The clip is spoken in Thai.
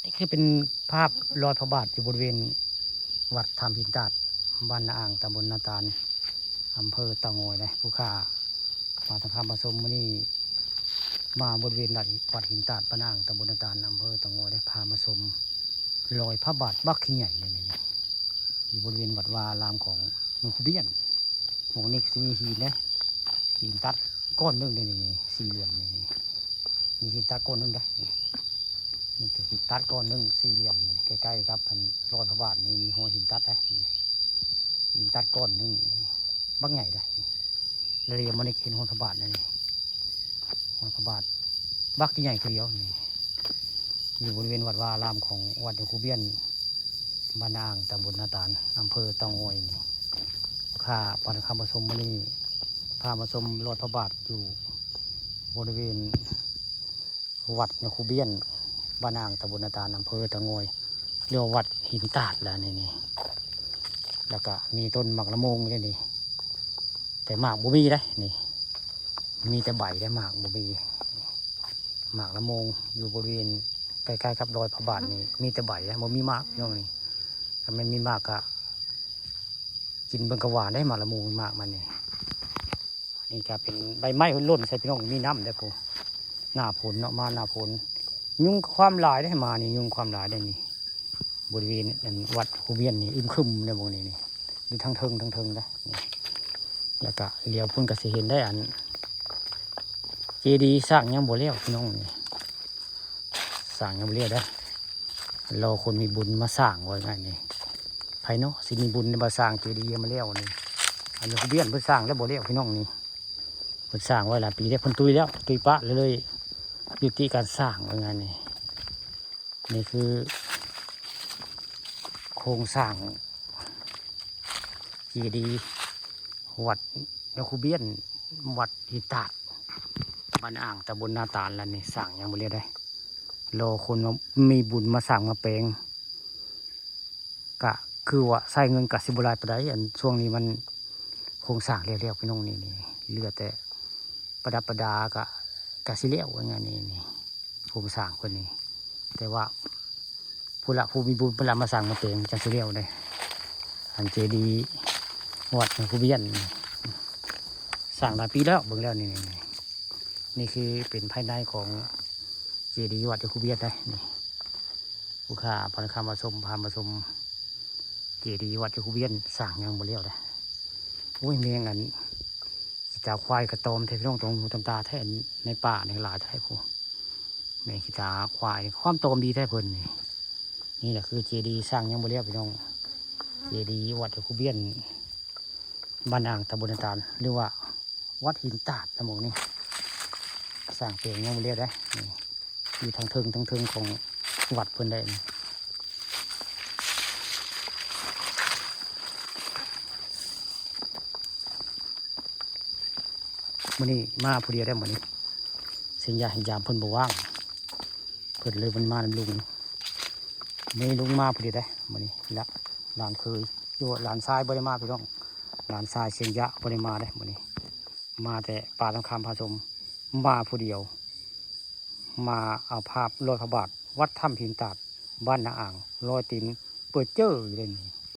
นี่คือเป็นภาพรอยพระบาทอยู่บริเวณวัดธรรมหินตาดบ้านนาอ่างตำบลนาตาลอำเภอเตางอยนะผู้ข่ามาทางคำผสมมื้อนี้มาบริเวณวัดหินตาดบ้านนาอ่างตำบลนาตาลอำเภอเตางอยได้พามาชมรอยพระบาทบักขี้ใหญ่นี่อยู่บริเวณวัดวารามของหลวงปู่เบี้ยนหมวกนี้มีหินนะหินตัดก้อนนึงนี่สี่เหลี่ยมนี่มีหินตัดก้อนนึงได้นี่คือหินตัดก้อนนึงสี่เหลี่ยมนี่ใกล้ๆครับพันรอยพระบาทนี่มีหัวหินตัดได้หินตัดก้อนนึงบักใหญ่ได้เรียมมันเห็นหัวพระบาทนี่หัวพระบาทบักที่ใหญ่ทีเดียวนี่อยู่บริเวณวัดวารามของวัดหลวงปู่เบี้ยนบ้านนาอ่างตำบลนาตาลอำเภอเตางอยนี่ข้าปานคำผสมมันนี่พามาชมรอยพระบาทอยู่บริเวณวัดหลวงปู่เบี้ยนบ้านนาอ่างตำบลนาตาลอำเภอเตางอยเรียกว่าวัดหินตาดแล้วนี่แล้วก็มีต้นหมากละโมงนี่แต่หมากบุบีได้นี่มีแต่ใบได้หมากบุบีหมากละโมงอยู่บริเวณใกล้ๆกับรอยพระบาทนี่มีแต่ใบนะบ่มีหมากย่องนี่ถ้ามันมีหมากก็กินเบิ่งกระหวานได้หมากละโมงหมากมันนี่ก็เป็นใบไม้ล้นใส่พี่น้องมีน้ำได้ปูหน้าฝนเนาะมาหน้าฝนยุงความหลายได้มานี่ยุงความหลายได้นี่บริเวณวัดคูเบียนนี่อึมครึมในบริเวณนี้ดูทั้งเทิงนะนี่แล้วก็เลี้ยวพุ่นก็สิเห็นได้อันเจดีย์สร้างยังบ่เลี้ยวพี่น้องนี่สร้างยังบ่เลี้ยวได้รอคนมีบุญมาสร้างไว้ไงนี่ไผเนาะสิมีบุญมาสร้างเจดีย์มาเลี้ยวนี่อันนี้คูเบียนเพิ่นสร้างแล้วบ่เลี้ยวพี่น้องนี่เพิ่นสร้างไว้หลายปีได้เพิ่นตุยแล้วตุยปะเลยยุติการสร้างว่าไงนี่คือโครงสร้างเจดีย์วัดหลวงปู่เบี้ยนวัดหินตาดบ้านอ่างตำบลนาตาลแล้วนี่สร้างยังบ่เรียกได้รอคนมีบุญมาสร้างมาแปลงกะคือว่าใส่เงินกะสิบหลายปานใดอันช่วงนี้มันโครงสร้างเรียกพี่น้องนี่เหลือแต่ประดับประดากะสิเลี้ยวว่าไงนี่โครงสร้างคนนี้แต่ว่าผู้มีบุญเวลามาสั่งมาเปลงจังสิเรียวได้อันเจดีย์วัดหลวงปู่เบี้ยนสั่งหลายปีแล้วเบิ่งแล้วนี่คือเป็นภายในของเจดีย์วัดหลวงปู่เบี้ยนได้นี่ผู้ข่าพาคำมาชมพามาชมเจดีย์วัดหลวงปู่เบี้ยนสั่งยังบ่เรียวได้โอ้ยเมียงอันจ่าควายกระตอมเทพี่น้องตรงหูตำตาแท้ในป่าในหลายแท้ผู้แม่ขีตาควายความโตมดีแท้เพิ่นนี่แหละคือเจดีย์สร้างยังบ่เรียบพี่น้องเจดีย์วัดหลวงปู่เบี้ยนบ้านอ่างตำบลนาตาลหรือว่าวัดหินตาดนะหมองนี่สร้างเปลงยังบ่เรียบได้อยู่ทางเทิงของวัดเพิ่นได้มื้อนี้มาผู้เดียวได้หมดนี้เสียงยาแห่งยามเพิ่นบ่ว่างเพิ่นเลยมันมาลุงนี่ลุงมาพอดีได้มื้อนี้ละหลานเคยอยู่หลานทรายบ่ได้มาพี่น้องหลานทรายเสียงยะบ่ได้มาได้มื้อนี้มาแต่ป่าทองคำผสมมาผู้เดียวมาเอาภาพรอยพระบาทวัดถ้ำหินตาดบ้านนาอ่างรอยตีนเปิดเจ้ออยู่เลยนี่